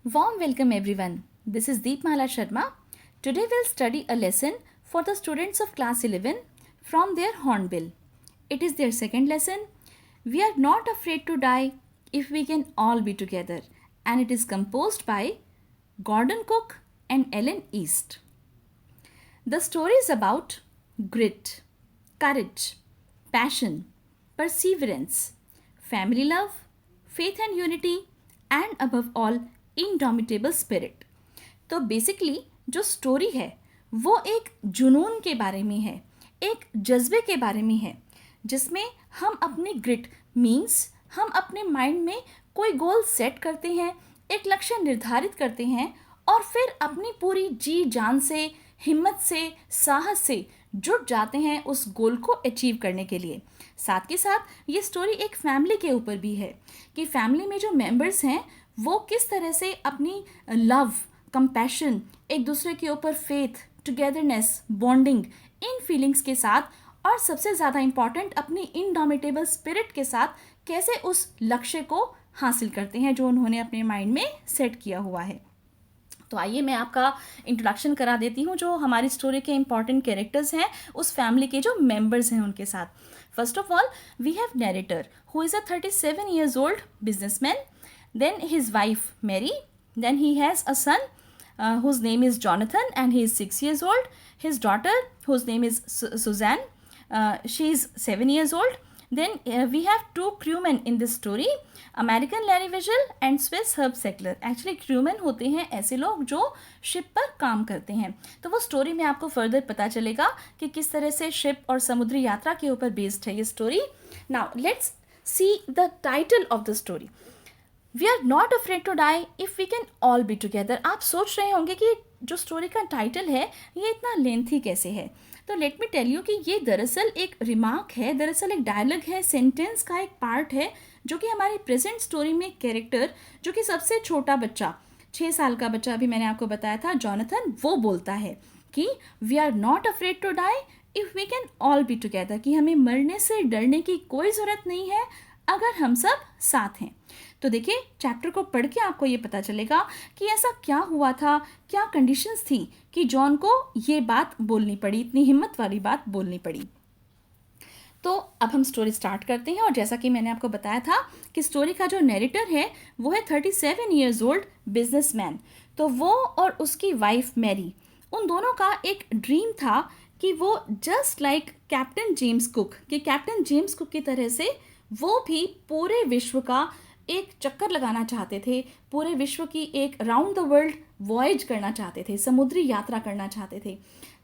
Warm welcome everyone. This is Deepmala Sharma. Today we'll study a lesson for the students of class 11 from their hornbill. It is their second lesson. We are not afraid to die if we can all be together, and it is composed by Gordon Cook and Ellen East. The story is about grit, courage, passion, perseverance, family love, faith and unity, and above all, indomitable spirit. तो basically जो story है वो एक जुनून के बारे में है, एक जज्बे के बारे में है, जिसमें हम अपनी ग्रिट मीन्स हम अपने माइंड में कोई गोल सेट करते हैं, एक लक्ष्य निर्धारित करते हैं और फिर अपनी पूरी जी जान से, हिम्मत से, साहस से जुट जाते हैं उस गोल को अचीव करने के लिए। साथ के साथ ये स्टोरी एक फैमिली के ऊपर भी है कि फैमिली में जो मेंबर्स हैं वो किस तरह से अपनी लव, कंपैशन, एक दूसरे के ऊपर फेथ, टुगेदरनेस, बॉन्डिंग, इन फीलिंग्स के साथ और सबसे ज़्यादा इम्पॉर्टेंट अपनी इनडोमिटेबल स्पिरिट के साथ कैसे उस लक्ष्य को हासिल करते हैं जो उन्होंने अपने माइंड में सेट किया हुआ है। तो आइए मैं आपका इंट्रोडक्शन करा देती हूँ जो हमारी स्टोरी के इंपॉर्टेंट कैरेक्टर्स हैं, उस फैमिली के जो मेंबर्स हैं उनके साथ। First of all we have narrator who is a 37 years old businessman, then his wife Mary, then he has a son whose name is Jonathan and he is 6 years old, his daughter whose name is Suzanne, she is 7 years old. Then we have two crewmen in this story, American Larry Wiesel and Swiss Herb Seigler. Actually crewman होते हैं ऐसे लोग जो ship पर काम करते हैं। तो वो स्टोरी में आपको फर्दर पता चलेगा कि किस तरह से शिप और समुद्री यात्रा के ऊपर बेस्ड है ये story. Now let's see the title of the story, we are not afraid to die if we can all be together. आप सोच रहे होंगे कि जो स्टोरी का टाइटल है ये इतना लेंथी कैसे है। तो लेट मी टेल यू कि ये दरअसल एक रिमार्क है, दरअसल एक डायलॉग है, सेंटेंस का एक पार्ट है जो कि हमारी प्रेजेंट स्टोरी में कैरेक्टर जो कि सबसे छोटा बच्चा, 6 साल का बच्चा अभी मैंने आपको बताया था, जॉनथन, वो बोलता है कि we are not afraid to die if we can all be together, कि हमें मरने से डरने की कोई ज़रूरत नहीं है अगर हम सब साथ हैं। तो देखिए चैप्टर को पढ़ के आपको ये पता चलेगा कि ऐसा क्या हुआ था, क्या कंडीशंस थी कि जॉन को ये बात बोलनी पड़ी, इतनी हिम्मत वाली बात बोलनी पड़ी। तो अब हम स्टोरी स्टार्ट करते हैं और जैसा कि मैंने आपको बताया था कि स्टोरी का जो नैरेटर है वो है 37 years old बिजनेसमैन। तो वो और उसकी वाइफ मैरी, उन दोनों का एक ड्रीम था कि वो just like captain James cook, कि कैप्टन जेम्स कुक की तरह से वो भी पूरे विश्व का एक चक्कर लगाना चाहते थे, पूरे विश्व की एक राउंड द वर्ल्ड वॉयज करना चाहते थे, समुद्री यात्रा करना चाहते थे।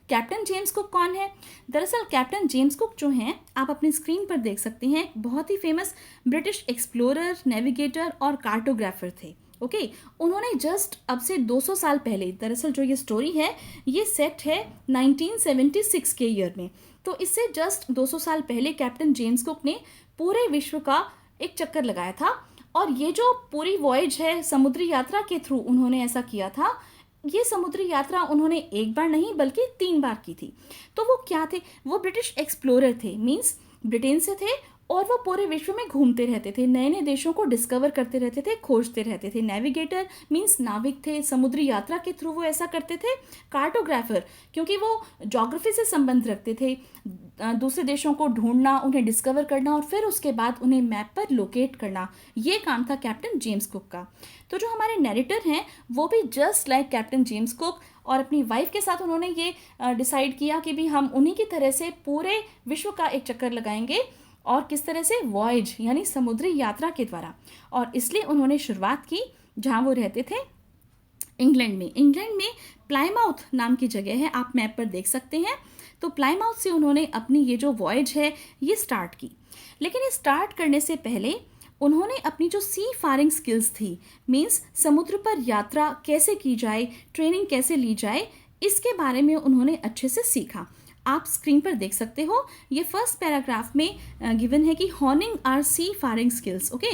कैप्टन जेम्स कुक कौन है? दरअसल कैप्टन जेम्स कुक जो हैं आप अपनी स्क्रीन पर देख सकते हैं, बहुत ही फेमस ब्रिटिश एक्सप्लोरर, नेविगेटर और कार्टोग्राफर थे। ओके उन्होंने जस्ट अब से 200 साल पहले, दरअसल जो ये स्टोरी है ये सेट है 1976 के ईयर में, तो इससे जस्ट 200 साल पहले कैप्टन जेम्स कुक ने पूरे विश्व का एक चक्कर लगाया था। और ये जो पूरी वॉयज है समुद्री यात्रा के थ्रू उन्होंने ऐसा किया था, ये समुद्री यात्रा उन्होंने एक बार नहीं बल्कि 3 बार की थी। तो वो क्या थे? वो ब्रिटिश एक्सप्लोरर थे, मीन्स ब्रिटेन से थे और वो पूरे विश्व में घूमते रहते थे, नए नए देशों को डिस्कवर करते रहते थे, खोजते रहते थे। नेविगेटर मीन्स नाविक थे, समुद्री यात्रा के थ्रू वो ऐसा करते थे। कार्टोग्राफर क्योंकि वो ज्योग्राफी से संबंध रखते थे, दूसरे देशों को ढूंढना, उन्हें डिस्कवर करना और फिर उसके बाद उन्हें मैप पर लोकेट करना, ये काम था कैप्टन जेम्स कुक का। तो जो हमारे नैरेटर हैं वो भी just like captain James Cook और अपनी वाइफ के साथ उन्होंने ये डिसाइड किया कि भी हम उन्हीं की तरह से पूरे विश्व का एक चक्कर लगाएंगे, और किस तरह से वॉयज यानी समुद्री यात्रा के द्वारा। और इसलिए उन्होंने शुरुआत की जहाँ वो रहते थे इंग्लैंड में। इंग्लैंड में प्लाईमाउथ नाम की जगह है, आप मैप पर देख सकते हैं। तो प्लाईमाउथ से उन्होंने अपनी ये जो वॉयज है ये स्टार्ट की। लेकिन ये स्टार्ट करने से पहले उन्होंने अपनी जो सी फारिंग स्किल्स थी, मीन्स समुद्र पर यात्रा कैसे की जाए, ट्रेनिंग कैसे ली जाए, इसके बारे में उन्होंने अच्छे से सीखा। आप स्क्रीन पर देख सकते हो, ये फर्स्ट पैराग्राफ में गिवन है कि honing are sea faring skills. Okay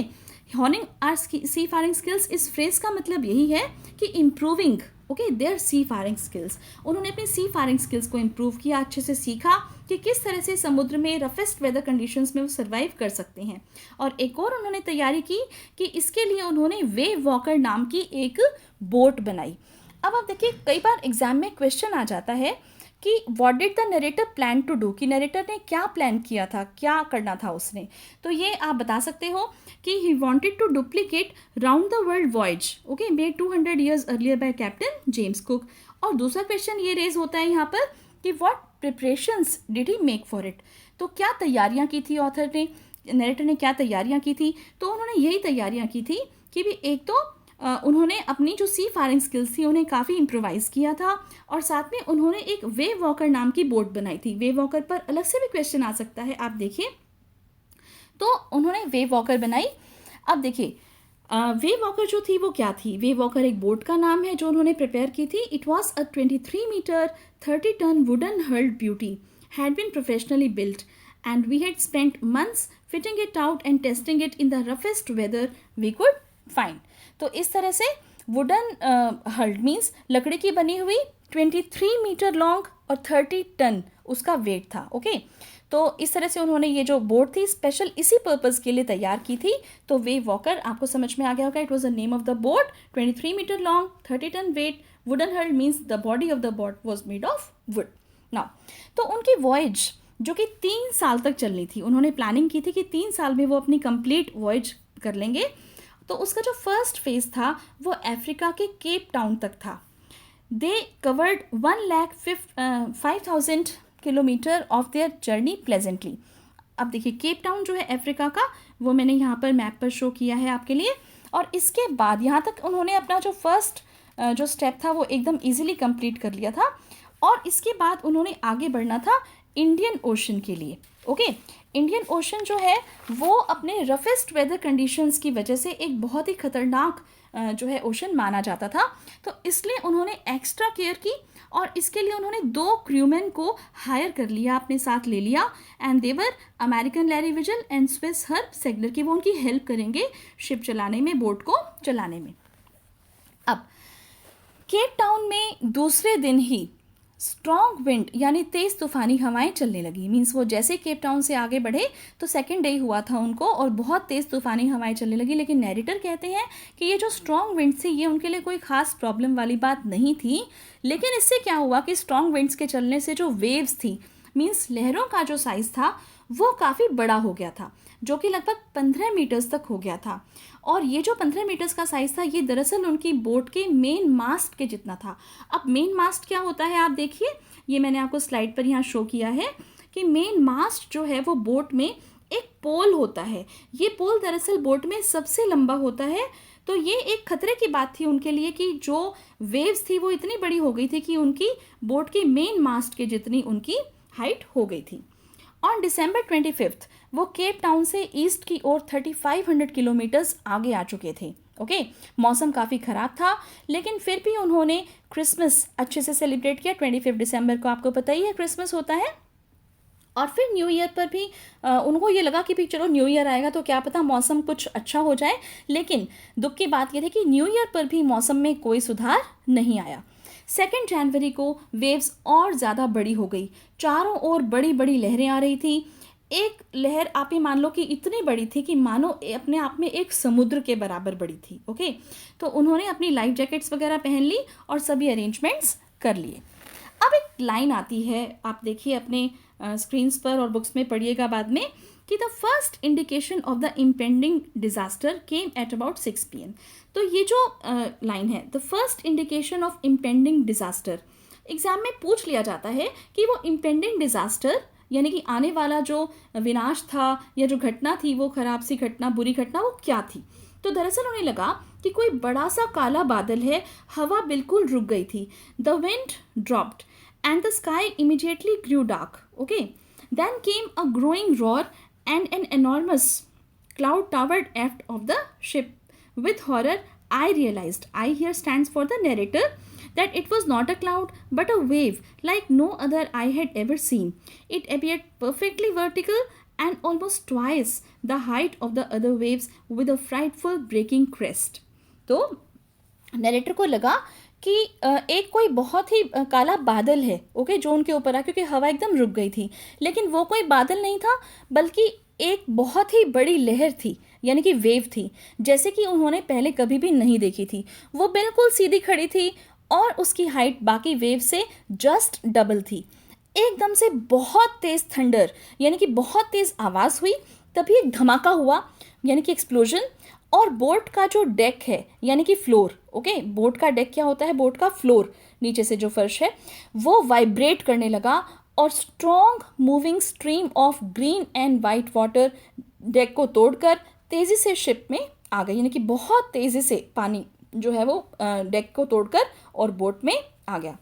honing are sea faring skills, इस फ्रेज का मतलब यही है कि improving their sea faring skills. उन्होंने अपनी सी फायरिंग स्किल्स को इम्प्रूव किया, अच्छे से सीखा कि किस तरह से समुद्र में रफेस्ट वेदर कंडीशंस में वो सर्वाइव कर सकते हैं। और एक और उन्होंने तैयारी की कि इसके लिए उन्होंने वेव वॉकर नाम की एक बोट बनाई। अब आप देखिए, कई बार एग्जाम में क्वेश्चन आ जाता है कि what did the narrator plan to do, कि नरेटर ने क्या प्लान किया था, क्या करना था उसने। तो ये आप बता सकते हो कि he wanted to duplicate round the world voyage made 200 years earlier by Captain James Cook. और दूसरा क्वेश्चन ये रेज होता है यहाँ पर कि what preparations did he make for it, तो क्या तैयारियाँ की थी ऑथर ने, नरेटर ने क्या तैयारियाँ की थी। तो उन्होंने यही तैयारियाँ की थी कि भी एक तो उन्होंने अपनी जो सी फायरिंग स्किल्स थी उन्हें काफ़ी इम्प्रोवाइज़ किया था, और साथ में उन्होंने एक वेव वॉकर नाम की बोट बनाई थी। वेव वॉकर पर अलग से भी क्वेश्चन आ सकता है, आप देखिए। तो उन्होंने वेव वॉकर बनाई। अब देखिए, वेव वॉकर जो थी वो क्या थी, वेव वॉकर एक बोट का नाम है जो उन्होंने प्रिपेयर की थी। It was a 23 metre 30 ton wooden hulled beauty, had been professionally built, and we had spent months fitting it out and testing it in the roughest weather we could find. तो इस तरह से wooden hulled means लकड़ी की बनी हुई, 23 metre long और 30 ton उसका वेट था। ओके, तो इस तरह से उन्होंने ये जो बोट थी स्पेशल इसी पर्पज़ के लिए तैयार की थी। तो वेव वॉकर आपको समझ में आ गया होगा। It was the name of the boat, 23 metre long, 30 ton weight, wooden hulled means the body of the boat was made of wood. Now, तो उनकी वॉयज जो कि 3 साल तक चलनी थी, उन्होंने प्लानिंग की थी कि 3 साल में वो अपनी कंप्लीट वॉयज कर लेंगे। तो उसका जो फर्स्ट फेज था वो अफ्रीका के केप टाउन तक था। दे covered 1,05,000 kilometre of their journey pleasantly. अब देखिए, केप टाउन जो है अफ्रीका का, वो मैंने यहाँ पर मैप पर शो किया है आपके लिए। और इसके बाद यहाँ तक उन्होंने अपना जो फर्स्ट जो स्टेप था वो एकदम ईजिली कंप्लीट कर लिया था। और इसके बाद उन्होंने आगे बढ़ना था इंडियन ओशन के लिए। ओके, इंडियन ओशन जो है वो अपने रफेस्ट वेदर कंडीशंस की वजह से एक बहुत ही खतरनाक जो है ओशन माना जाता था। तो इसलिए उन्होंने एक्स्ट्रा केयर की और इसके लिए उन्होंने 2 क्रूमैन को हायर कर लिया, अपने साथ ले लिया। And there American Larry Wiesel and Swiss Herb Seigler, की वो उनकी हेल्प करेंगे शिप चलाने में, बोट को चलाने में। अब केप टाउन में दूसरे दिन ही स्ट्रॉन्ग विंड यानी तेज़ तूफ़ानी हवाएं चलने लगी। मीन्स वो जैसे केप टाउन से आगे बढ़े तो सेकेंड डे हुआ था उनको और बहुत तेज़ तूफ़ानी हवाएं चलने लगी। लेकिन नैरेटर कहते हैं कि ये जो स्ट्रॉन्ग विंड थी ये उनके लिए कोई ख़ास प्रॉब्लम वाली बात नहीं थी। लेकिन इससे क्या हुआ कि स्ट्रॉन्ग विंड्स के चलने से जो वेव्स थी, मीन्स लहरों का जो साइज़ था वो काफ़ी बड़ा हो गया था, जो कि लगभग 15 मीटर्स तक हो गया था। और ये जो 15 मीटर्स का साइज़ था ये दरअसल उनकी बोट के मेन मास्ट के जितना था। अब मेन मास्ट क्या होता है आप देखिए, ये मैंने आपको स्लाइड पर यहाँ शो किया है कि मेन मास्ट जो है वो बोट में एक पोल होता है। ये पोल दरअसल बोट में सबसे लंबा होता है। तो ये एक खतरे की बात थी उनके लिए कि जो वेव्स थी वो इतनी बड़ी हो गई थी कि उनकी बोट के मेन मास्ट के जितनी उनकी हाइट हो गई थी। ऑन December 25 वो केप टाउन से ईस्ट की ओर 3500 किलोमीटर्स आगे आ चुके थे। ओके, मौसम काफ़ी ख़राब था लेकिन फिर भी उन्होंने क्रिसमस अच्छे से सेलिब्रेट किया। 25 दिसंबर को आपको पता ही है क्रिसमस होता है। और फिर न्यू ईयर पर भी उनको ये लगा कि भी चलो न्यू ईयर आएगा तो क्या पता मौसम कुछ अच्छा हो जाए। लेकिन दुख की बात यह थी कि न्यू ईयर पर भी मौसम में कोई सुधार नहीं आया। 2 जनवरी को वेव्स और ज़्यादा बड़ी हो गई, चारों ओर बड़ी बड़ी लहरें आ रही थी। एक लहर आप ही मान लो कि इतनी बड़ी थी कि मानो अपने आप में एक समुद्र के बराबर बड़ी थी। ओके, तो उन्होंने अपनी लाइफ जैकेट्स वगैरह पहन ली और सभी अरेंजमेंट्स कर लिए। अब एक लाइन आती है, आप देखिए अपने स्क्रीन्स पर और बुक्स में पढ़िएगा बाद में, कि the first indication of the impending disaster came at about 6 PM। तो ये जो लाइन है, the first indication of impending disaster, exam में पूछ लिया जाता है कि वो इम्पेंडिंग डिजास्टर यानी कि आने वाला जो विनाश था या जो घटना थी, वो खराब सी घटना, बुरी घटना, वो क्या थी। तो दरअसल उन्हें लगा कि कोई बड़ा सा काला बादल है, हवा बिल्कुल रुक गई थी। The wind dropped and the sky immediately grew dark. Okay, then came a growing roar and an enormous cloud towered aft of the ship. With horror, I realized, I here stands for the narrator, that it was not a cloud but a wave like no other I had ever seen. It appeared perfectly vertical and almost twice the height of the other waves with a frightful breaking crest. तो narrator को लगा कि एक कोई बहुत ही काला बादल है, ओके, जो उनके ऊपर आ, क्योंकि हवा एकदम रुक गई थी, लेकिन वो कोई बादल नहीं था बल्कि एक बहुत ही बड़ी लहर थी, यानी कि वेव थी, जैसे कि उन्होंने पहले कभी भी नहीं देखी थी। वो बिल्कुल सीधी खड़ी थी और उसकी हाइट बाकी वेव से जस्ट डबल थी। एकदम से बहुत तेज़ थंडर, यानी कि बहुत तेज़ आवाज़ हुई, तभी एक धमाका हुआ, यानी कि एक्सप्लोजन, और बोट का जो डेक है, यानी कि फ्लोर, ओके, बोट का डेक क्या होता है, बोट का फ्लोर, नीचे से जो फर्श है, वो वाइब्रेट करने लगा और strong moving stream of green and white water deck को तोड़कर तेज़ी से शिप में आ गई, यानी कि बहुत तेज़ी से पानी जो है वो डेक को तोड़कर और बोट में आ गया।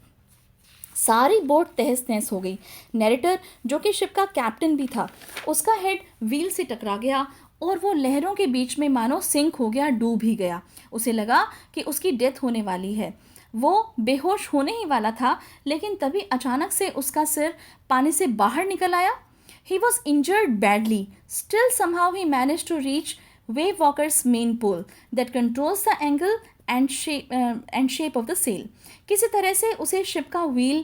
सारी बोट तहस नहस हो गई। नैरेटर, जो कि शिप का कैप्टन भी था, उसका हेड व्हील से टकरा गया और वो लहरों के बीच में मानो सिंक हो गया, डूब ही गया। उसे लगा कि उसकी डेथ होने वाली है। वो बेहोश होने ही वाला था, लेकिन तभी अचानक से उसका सिर पानी से बाहर निकल आया। He was injured badly. Still, somehow he managed to reach Wave Walker's main pole that controls the angle and shape of the sail. किसी तरह से उसे शिप का व्हील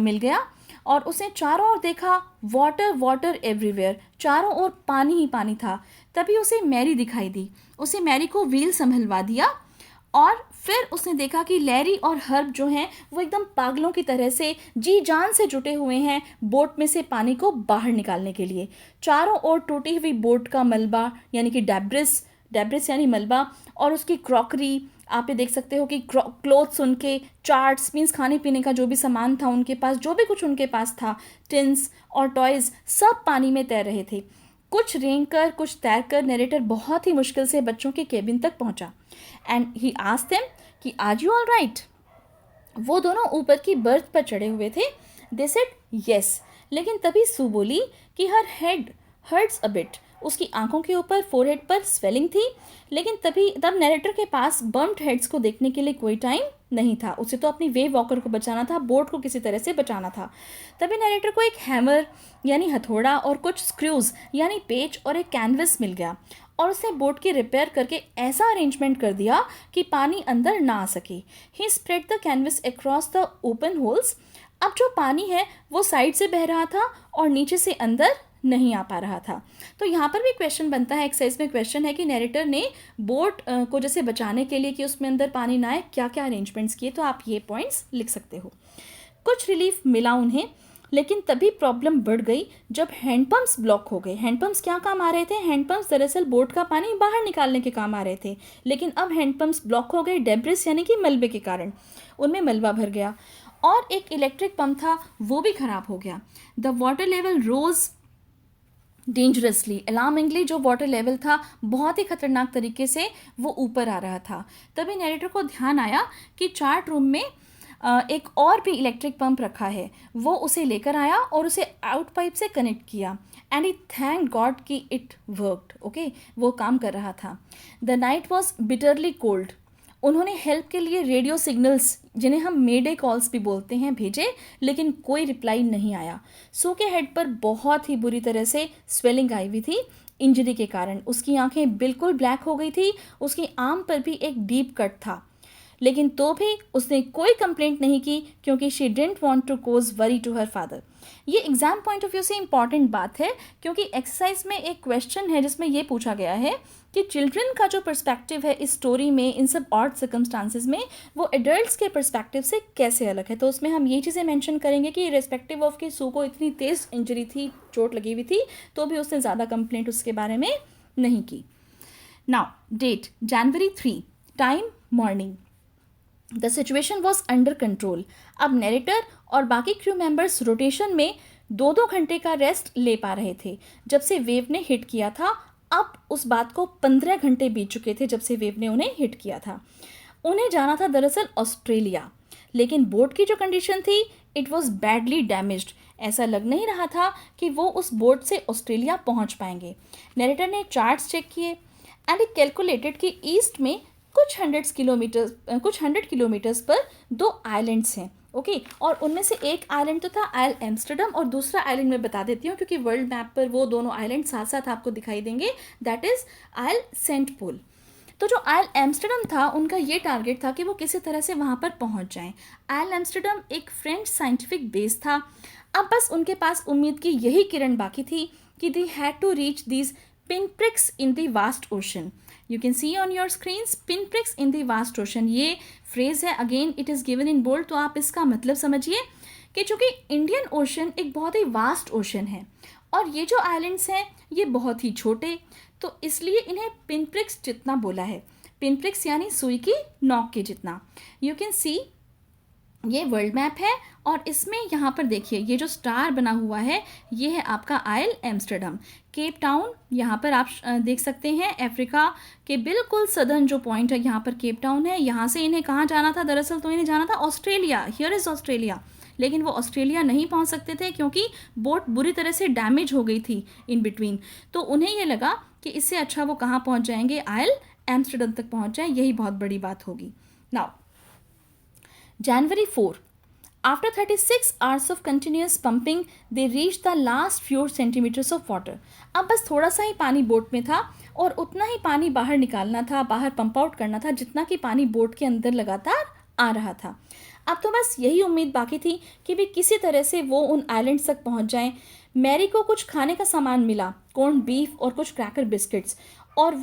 मिल गया और उसने चारों ओर देखा, वाटर वाटर एवरीवेयर, चारों ओर पानी ही पानी था। तभी उसे मैरी दिखाई दी। उसे मैरी को व्हील संभलवा दिया और फिर उसने देखा कि लैरी और हर्ब जो हैं वो एकदम पागलों की तरह से जी जान से जुटे हुए हैं बोट में से पानी को बाहर निकालने के लिए। चारों ओर टूटी हुई बोट का मलबा, यानी कि डेब्रिस यानी मलबा, और उसकी क्रॉकरी, आप ये देख सकते हो कि क्लोथ्स, उनके चार्ट्स, मीन्स खाने पीने का जो भी सामान था उनके पास, जो भी कुछ उनके पास था, टिन्स और टॉयज़, सब पानी में तैर रहे थे। कुछ रेंगकर कुछ तैरकर नरेटर बहुत ही मुश्किल से बच्चों के केबिन तक पहुंचा। एंड ही आस्क्ड देम कि आर यू ऑल राइट। वो दोनों ऊपर की बर्थ पर चढ़े हुए थे। They said yes. लेकिन तभी सू बोली कि her head hurts a bit. उसकी आंखों के ऊपर, फोरहेड पर स्वेलिंग थी। लेकिन तब नरेटर के पास बम्प्ड हेड्स को देखने के लिए कोई टाइम नहीं था। उसे तो अपनी वेव वॉकर को बचाना था, बोट को किसी तरह से बचाना था। तभी नरेटर को एक हैमर यानी हथौड़ा और कुछ स्क्रूज यानी पेच और एक कैनवस मिल गया और उसने बोट की रिपेयर करके ऐसा अरेंजमेंट कर दिया कि पानी अंदर ना आ सके। He spread the canvas across the open holes. अब जो पानी है वो साइड से बह रहा था और नीचे से अंदर नहीं आ पा रहा था। तो यहाँ पर भी क्वेश्चन बनता है, एक्सरसाइज में क्वेश्चन है कि नैरेटर ने बोट को जैसे बचाने के लिए कि उसमें अंदर पानी ना आए, क्या क्या अरेंजमेंट्स किए, तो आप ये पॉइंट्स लिख सकते हो। कुछ रिलीफ मिला उन्हें, लेकिन तभी प्रॉब्लम बढ़ गई जब हैंडपम्प्स ब्लॉक हो गए। हैंडपम्प्स क्या काम आ रहे थे? हैंडपम्प्स दरअसल बोट का पानी बाहर निकालने के काम आ रहे थे, लेकिन अब हैंडपम्प्स ब्लॉक हो गए डेब्रिस यानी कि मलबे के कारण। उनमें मलबा भर गया और एक इलेक्ट्रिक पंप था वो भी खराब हो गया। The water level rose dangerously, alarmingly जो वाटर लेवल था बहुत ही खतरनाक तरीके से वो ऊपर आ रहा था। तभी नैरेटर को ध्यान आया कि चार्ट रूम में एक और भी इलेक्ट्रिक पंप रखा है। वो उसे लेकर आया और उसे आउट पाइप से कनेक्ट किया एंड ही थैंक गॉड कि इट वर्कड। ओके, वो काम कर रहा था। The night was bitterly cold. उन्होंने हेल्प के लिए रेडियो सिग्नल्स, जिन्हें हम मेडे कॉल्स भी बोलते हैं, भेजे, लेकिन कोई रिप्लाई नहीं आया। सू के हेड पर बहुत ही बुरी तरह से स्वेलिंग आई हुई थी इंजरी के कारण। उसकी आंखें बिल्कुल ब्लैक हो गई थी। उसकी आर्म पर भी एक डीप कट था, लेकिन तो भी उसने कोई कंप्लेंट नहीं की क्योंकि she didn't want to cause worry to her father. ये एग्जाम पॉइंट ऑफ व्यू से इंपॉर्टेंट बात है क्योंकि एक्सरसाइज में एक क्वेश्चन है जिसमें ये पूछा गया है कि चिल्ड्रन का जो पर्सपेक्टिव है इस स्टोरी में, इन सब ऑड सर्कमस्टांसेस में, वो एडल्ट्स के पर्सपेक्टिव से कैसे अलग है। तो उसमें हम ये चीज़ें मेंशन करेंगे कि रिस्पेक्टिव ऑफ कि सू को इतनी तेज़ इंजरी थी, चोट लगी हुई थी, तो भी उसने ज़्यादा कंप्लेंट उसके बारे में नहीं की। Now date January 3, time morning. The situation was under control. अब नैरेटर और बाकी क्रू मेंबर्स रोटेशन में 2-2 घंटे का रेस्ट ले पा रहे थे। जब से वेव ने हिट किया था, अब उस बात को 15 घंटे बीत चुके थे जब से वेव ने उन्हें हिट किया था। उन्हें जाना था दरअसल ऑस्ट्रेलिया, लेकिन बोट की जो कंडीशन थी, इट वॉज बैडली डैमेज्ड। ऐसा लग नहीं रहा था कि वो उस बोट से ऑस्ट्रेलिया पहुंच पाएंगे। नैरेटर ने चार्ट्स चेक किए एंड ही कैलकुलेटेड कि ईस्ट में कुछ हंड्रेड किलोमीटर्स पर दो आइलैंड्स हैं, ओके और उनमें से एक आइलैंड तो था आइल एम्स्टर्डम और दूसरा आइलैंड मैं बता देती हूँ क्योंकि वर्ल्ड मैप पर वो दोनों आइलैंड साथ साथ आपको दिखाई देंगे, that is isle Saint Paul. तो जो आइल एम्स्टर्डम था उनका ये टारगेट था कि वो किसी तरह से वहाँ पर पहुँच जाएं। आइल एम्स्टर्डम एक फ्रेंच साइंटिफिक बेस था। अब बस उनके पास उम्मीद की यही किरण बाकी थी कि they had to reach these pinpricks in the vast ocean. You can see on your screens pinpricks in the vast ocean. ये phrase है, again it is given in bold, तो आप इसका मतलब समझिए कि चूँकि इंडियन ओशन एक बहुत ही वास्ट ओशन है और ये जो आइलैंड्स हैं ये बहुत ही छोटे, तो इसलिए इन्हें पिनप्रिक्स जितना बोला है। पिनप्रिक्स यानी सुई की नोक के जितना। यू कैन सी ये वर्ल्ड मैप है और इसमें यहाँ पर देखिए ये जो स्टार बना हुआ है ये है आपका आइल एम्स्टर्डम। केप टाउन यहाँ पर आप देख सकते हैं, अफ्रीका के बिल्कुल सदर्न जो पॉइंट है यहाँ पर केप टाउन है। यहाँ से इन्हें कहाँ जाना था, दरअसल तो इन्हें जाना था ऑस्ट्रेलिया, हियर इज़ ऑस्ट्रेलिया, लेकिन वो ऑस्ट्रेलिया नहीं पहुँच सकते थे क्योंकि बोट बुरी तरह से डैमेज हो गई थी इन बिटवीन। तो उन्हें ये लगा कि इससे अच्छा वो कहाँ पहुँच जाएंगे, आइल एम्स्टर्डम तक पहुँच जाए, यही बहुत बड़ी बात होगी। Now January 4. After 36 hours of continuous pumping, they reached the last few centimeters of water. अब बस थोड़ा सा ही पानी बोट में था और उतना ही पानी बाहर निकालना था, बाहर पंप आउट करना था जितना कि पानी बोट के अंदर लगातार आ रहा था। अब तो बस यही उम्मीद बाकी थी कि भी किसी तरह से वो उन आइलैंड्स तक पहुंच जाएं। मैरी को कुछ खाने का सामान मिला, कॉर्न बीफ और कुछ क्रैकर बिस्किट्स, और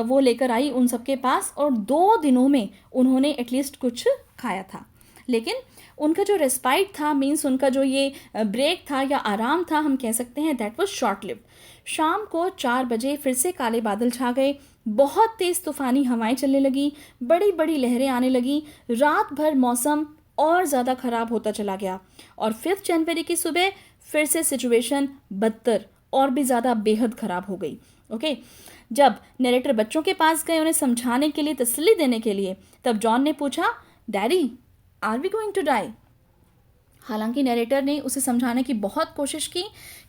वो लेकर आई उन सबके पास और 2 दिनों में उन्होंने एटलीस्ट कुछ खाया था। लेकिन उनका जो रेस्पाइट था, मीन्स उनका जो ये ब्रेक था या आराम था, हम कह सकते हैं दैट वाज शॉर्ट लिव्ड। शाम को 4 बजे फिर से काले बादल छा गए, बहुत तेज़ तूफ़ानी हवाएं चलने लगी, बड़ी बड़ी लहरें आने लगी, रात भर मौसम और ज़्यादा ख़राब होता चला गया और 5 जनवरी की सुबह फिर से सिचुएशन बदतर और भी ज़्यादा बेहद ख़राब हो गई। ओके जब नरेटर बच्चों के पास गए उन्हें समझाने के लिए, तसल्ली देने के लिए, तब जॉन ने पूछा, daddy are we going to die. हालांकि नरेटर ने उसे समझाने की बहुत कोशिश की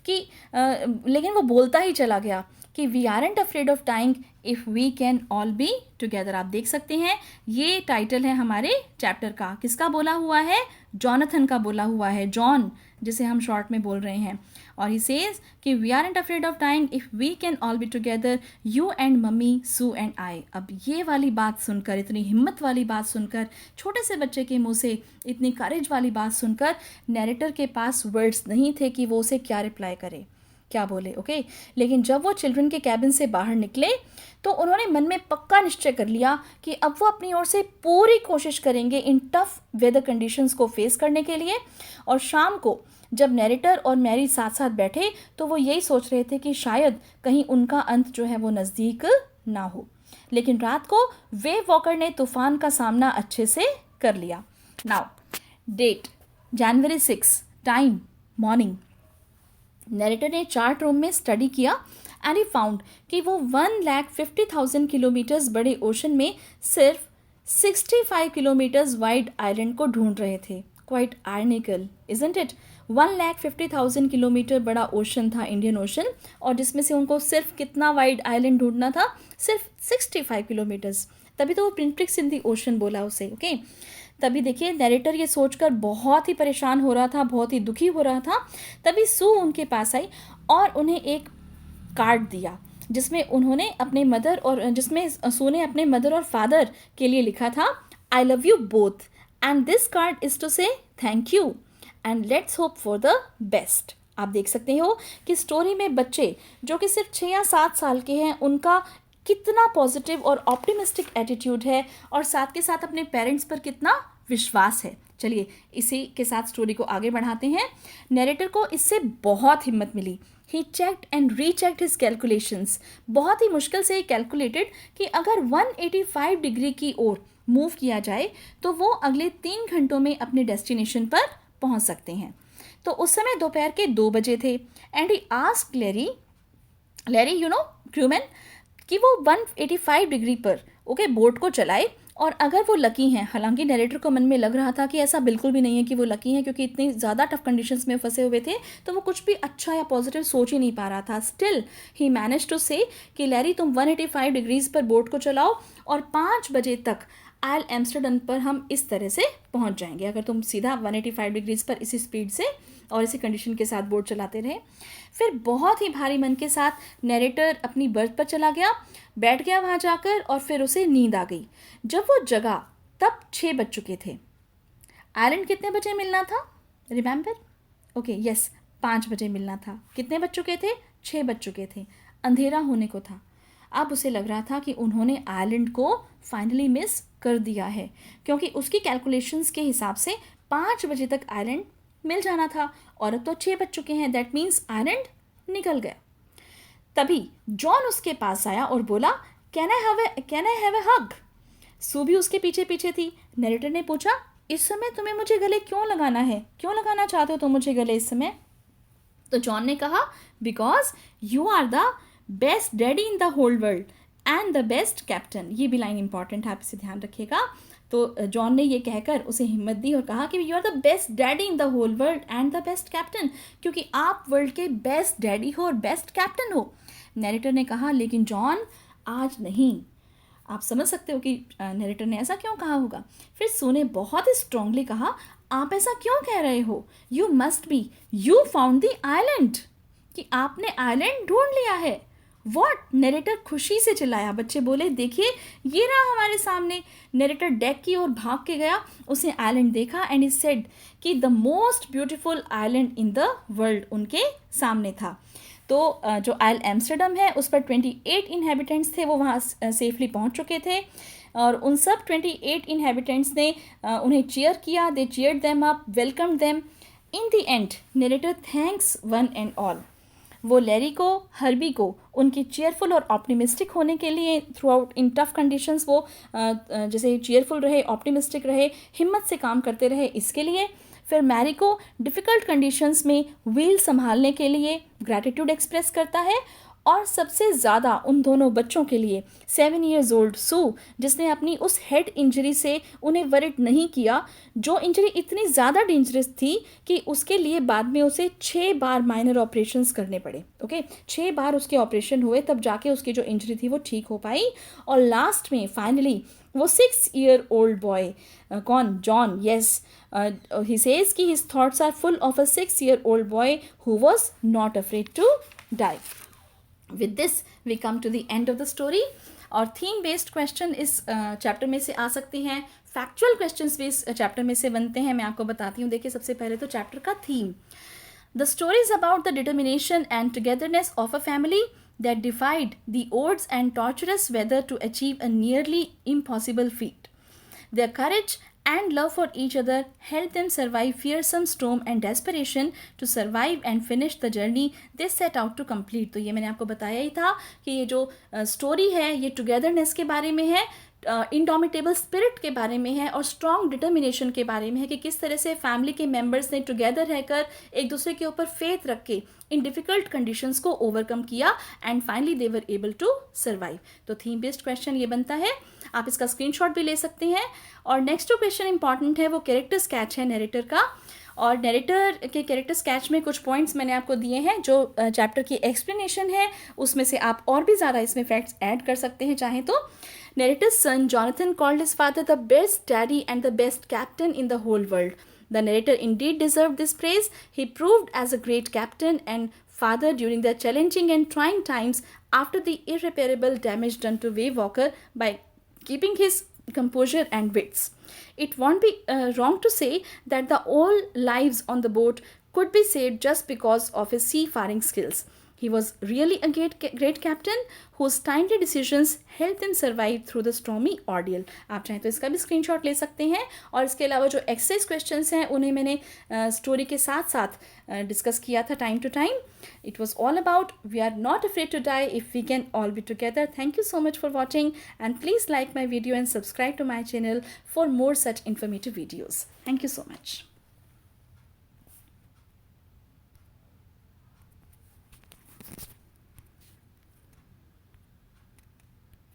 कि लेकिन वो बोलता ही चला गया कि we aren't afraid of dying if we can all be together. आप देख सकते हैं ये टाइटल है हमारे चैप्टर का, किसका बोला हुआ है, जॉनथन का बोला हुआ है, जॉन जिसे हम शॉर्ट में बोल रहे हैं। और ही सेज कि we aren't afraid of dying if we can all be together, you and mummy, Sue and I. अब ये वाली बात सुनकर, इतनी हिम्मत वाली बात सुनकर, छोटे से बच्चे के मुंह से इतनी करेज वाली बात सुनकर नैरेटर के पास वर्ड्स नहीं थे कि वो उसे क्या रिप्लाई करे, क्या बोले। ओके लेकिन जब वो चिल्ड्रन के कैबिन से बाहर निकले तो उन्होंने मन में पक्का निश्चय कर लिया कि अब वो अपनी ओर से पूरी कोशिश करेंगे इन टफ वेदर कंडीशंस को फेस करने के लिए। और शाम को जब नैरेटर और मैरी साथ साथ बैठे तो वो यही सोच रहे थे कि शायद कहीं उनका अंत जो है वो नज़दीक ना हो। लेकिन रात को वेव वॉकर ने तूफान का सामना अच्छे से कर लिया। Now date January 6, time morning. Narrator ने चार्ट रूम में स्टडी किया एंड ही फाउंड कि वो 1,50,000 किलोमीटर्स बड़े ओशन में सिर्फ 65 किलोमीटर्स वाइड आइलैंड को ढूंढ रहे थे। Quite ironical isn't it. 1,50,000 kilometre बड़ा ओशन था इंडियन ओशन और जिसमें से उनको सिर्फ कितना वाइड आइलैंड ढूंढना था, सिर्फ 65 किलोमीटर्स। तभी तो वो पिनप्रिक्स इन दी ओशन बोला उसे। ओके तभी देखिए नैरेटर ये सोचकर बहुत ही परेशान हो रहा था, बहुत ही दुखी हो रहा था। तभी सू उनके पास आई और उन्हें एक कार्ड दिया जिसमें उन्होंने अपने मदर और जिसमें सू ने अपने मदर और फादर के लिए लिखा था, I love you both and this card is to say thank you and let's hope for the best. आप देख सकते हो कि स्टोरी में बच्चे जो कि सिर्फ 6 या 7 साल के हैं उनका कितना पॉजिटिव और ऑप्टिमिस्टिक एटीट्यूड है और साथ के साथ अपने पेरेंट्स पर कितना विश्वास है। चलिए इसी के साथ स्टोरी को आगे बढ़ाते हैं। नैरेटर को इससे बहुत हिम्मत मिली। ही चेक्ड एंड रीचेक्ड हिज कैलकुलेशंस। बहुत ही मुश्किल से कैलकुलेटेड कि अगर 185 डिग्री की ओर मूव किया जाए तो वो अगले 3 घंटों में अपने डेस्टिनेशन पर पहुंच सकते हैं। तो उस समय दोपहर के 2 बजे थे and he asked Larry crewman कि वो 185 डिग्री पर बोट को चलाए और अगर वो लकी हैं, हालांकि नरेटर को मन में लग रहा था कि ऐसा बिल्कुल भी नहीं है कि वो लकी हैं, क्योंकि इतनी ज़्यादा टफ कंडीशंस में फंसे हुए थे, तो वो कुछ भी अच्छा या पॉजिटिव सोच ही नहीं पा रहा था. स्टिल ही मैनेज टू से कि लैरी तुम 185 डिग्रीज पर बोट को चलाओ और 5 बजे तक आयल एम्स्टरडम पर हम इस तरह से पहुंच जाएंगे, अगर तुम सीधा 185 डिग्रीज पर इसी स्पीड से और इसी कंडीशन के साथ बोट चलाते रहे. फिर बहुत ही भारी मन के साथ नरेटर अपनी बर्थ पर चला गया, बैठ गया वहाँ जाकर, और फिर उसे नींद आ गई. जब वो जगा तब 6 बज चुके थे. आयरलैंड कितने बजे मिलना था, रिमेंबर? ओके यस, 5 बजे मिलना था. कितने बज चुके थे? 6 बज चुके थे. अंधेरा होने को था. अब उसे लग रहा था कि उन्होंने आयरलैंड को फाइनली मिस कर दिया है, क्योंकि उसकी कैलकुलेशंस के हिसाब से 5 बजे तक आयरलैंड मिल जाना था, और अब तो 6 बज चुके हैं. दैट मीन्स आयरलैंड निकल गया. तभी जॉन उसके पास आया और बोला, कैन आई हैव ए हग? सू भी उसके पीछे पीछे थी. नरेटर ने पूछा, इस समय तुम्हें मुझे गले क्यों लगाना है, क्यों लगाना चाहते हो तुम मुझे गले इस समय? तो जॉन ने कहा, because you are the best daddy in the whole world and the best captain. ये भी लाइन इंपॉर्टेंट है, आप इसे ध्यान रखिएगा. तो जॉन ने ये कहकर उसे हिम्मत दी और कहा कि you are the best daddy in the whole world and the best captain, क्योंकि आप वर्ल्ड के बेस्ट डैडी हो और बेस्ट कैप्टन हो. नरेटर ने कहा, लेकिन जॉन आज नहीं. आप समझ सकते हो कि नरेटर ने ऐसा क्यों कहा होगा. फिर सू ने बहुत ही स्ट्रांगली कहा, आप ऐसा क्यों कह रहे हो? You must be, you found the island, कि आपने आइलैंड ढूंढ लिया है. वॉट? नरेटर खुशी से चिल्लाया. बच्चे बोले, देखिए ये रहा हमारे सामने. नरेटर डेक की ओर भाग के गया, उसने आइलैंड देखा एंड ही सेड कि the most beautiful island in the world उनके सामने था. तो जो आयल एम्स्टरडम है उस पर 28 इनहेबिटेंट्स थे, वो वहाँ सेफली पहुँच चुके थे, और उन सब 28 इनहेबिटेंट्स ने उन्हें चीयर किया. They cheered them up, welcome them. In the end narrator thanks one and all. वो लैरी को, हर्बी को उनकी चेयरफुल और ऑप्टिमिस्टिक होने के लिए through out in tough conditions वो जैसे चेयरफुल रहे, ऑप्टिमिस्टिक रहे, हिम्मत से काम करते रहे, इसके लिए. फिर मैरी को डिफ़िकल्ट कंडीशंस में व्हील संभालने के लिए ग्रैटिट्यूड एक्सप्रेस करता है. और सबसे ज़्यादा उन दोनों बच्चों के लिए 7 years old सू, जिसने अपनी उस हेड इंजरी से उन्हें वरिड नहीं किया, जो इंजरी इतनी ज़्यादा डेंजरस थी कि उसके लिए बाद में उसे 6 बार माइनर ऑपरेशंस करने पड़े. ओके 6 बार उसके ऑपरेशन हुए, तब जाके उसकी जो इंजरी थी वो ठीक हो पाई. और लास्ट में फाइनली वो 6 year old बॉय, कौन? जॉन. यस, ही सेज कि his thoughts are full of a 6 year old boy who was not afraid to die. With this we come to the end of the story. और theme based question इस chapter में से आ सकते हैं, factual questions भी इस chapter में से बनते हैं. मैं आपको बताती हूँ. देखिए सबसे पहले तो चैप्टर का theme, the story is about the determination and togetherness of a family that defied the odds and torturous weather to achieve a nearly impossible feat. Their courage and love for each other helped them survive fearsome storm and desperation to survive and finish the journey they set out to complete. तो ये मैंने आपको बताया ही था कि ये जो story है ये टुगेदरनेस के बारे में है, इंडोमिटेबल स्पिरिट के बारे में है, और स्ट्रॉन्ग डिटर्मिनेशन के बारे में है कि किस तरह से फैमिली के मेंबर्स ने टुगेदर रहकर एक दूसरे के ऊपर फेथ रख के इन डिफ़िकल्ट कंडीशंस को ओवरकम किया and finally they were able to survive. तो थीम बेस्ड क्वेश्चन ये बनता है. आप इसका स्क्रीनशॉट भी ले सकते हैं. और नेक्स्ट जो क्वेश्चन इंपॉर्टेंट है वो कैरेक्टर स्केच है नरेटर का. और नरेटर के कैरेक्टर स्केच में कुछ पॉइंट्स मैंने आपको दिए हैं जो चैप्टर की एक्सप्लेनेशन है, उसमें से आप और भी ज़्यादा इसमें फैक्ट्स ऐड कर सकते हैं चाहें तो. Narrator's son Jonathan called his father the best daddy and the best captain in the whole world. The narrator indeed deserved this praise. He proved as a great captain and father during the challenging and trying times after the irreparable damage done to Way Walker by keeping his composure and wits. It won't be wrong to say that the all lives on the boat could be saved just because of his seafaring skills. He was really a great captain whose timely decisions helped them survive through the stormy ordeal. आप चाहें तो इसका भी screenshot ले सकते हैं. और इसके अलावा जो एक्सरसाइज क्वेश्चंस हैं उन्हें मैंने स्टोरी के साथ साथ डिस्कस किया था time to time. It was all about we are not afraid to die if we can all be together. Thank you so much for watching and please like my video and subscribe to my channel for more such informative videos. Thank you so much.